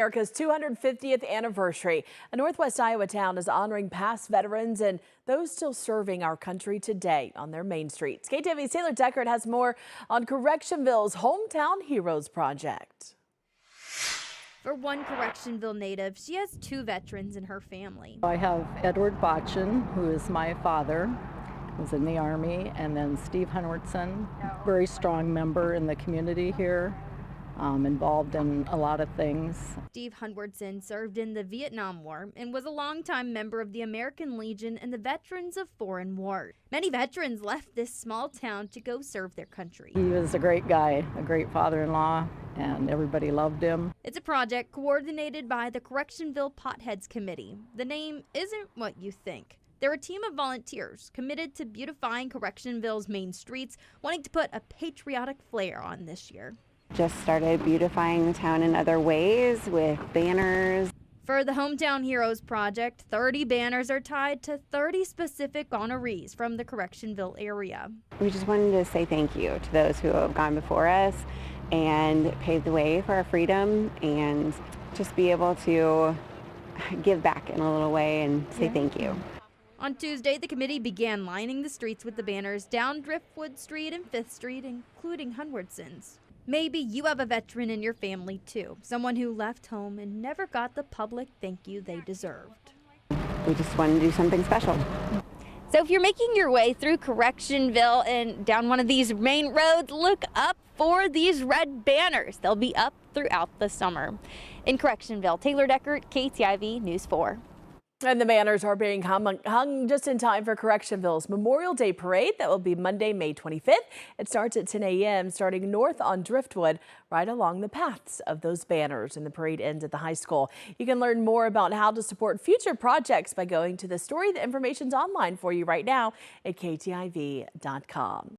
America's 250th anniversary. A Northwest Iowa town is honoring past veterans and those still serving our country today on their main streets. KTV's Taylor Deckard has more on Correctionville's Hometown Heroes Project. For one Correctionville native, she has two veterans in her family. I have Edward Botchin, who is my father, who's in the Army, and then Steve Hunwardson, very strong member in the community here. Involved in a lot of things. Steve Hunwardson served in the Vietnam War and was a longtime member of the American Legion and the Veterans of Foreign Wars. Many veterans left this small town to go serve their country. He was a great guy, a great father-in-law, and everybody loved him. It's a project coordinated by the Correctionville Potheads Committee. The name isn't what you think. They're a team of volunteers committed to beautifying Correctionville's main streets, wanting to put a patriotic flair on this year. Just started beautifying the town in other ways with banners. For the Hometown Heroes Project, 30 banners are tied to 30 specific honorees from the Correctionville area. We just wanted to say thank you to those who have gone before us and paved the way for our freedom, and just be able to give back in a little way and say thank you. On Tuesday, the committee began lining the streets with the banners down Driftwood Street and 5th Street, including Hunwardson's. Maybe you have a veteran in your family too, someone who left home and never got the public thank you they deserved. We just wanted to do something special. So if you're making your way through Correctionville and down one of these main roads, look up for these red banners. They'll be up throughout the summer. In Correctionville, Taylor Deckard, KTIV News 4. And the banners are being hung just in time for Correctionville's Memorial Day Parade. That will be Monday, May 25th. It starts at 10 a.m. starting north on Driftwood, right along the paths of those banners. And the parade ends at the high school. You can learn more about how to support future projects by going to the story. The information's online for you right now at KTIV.com.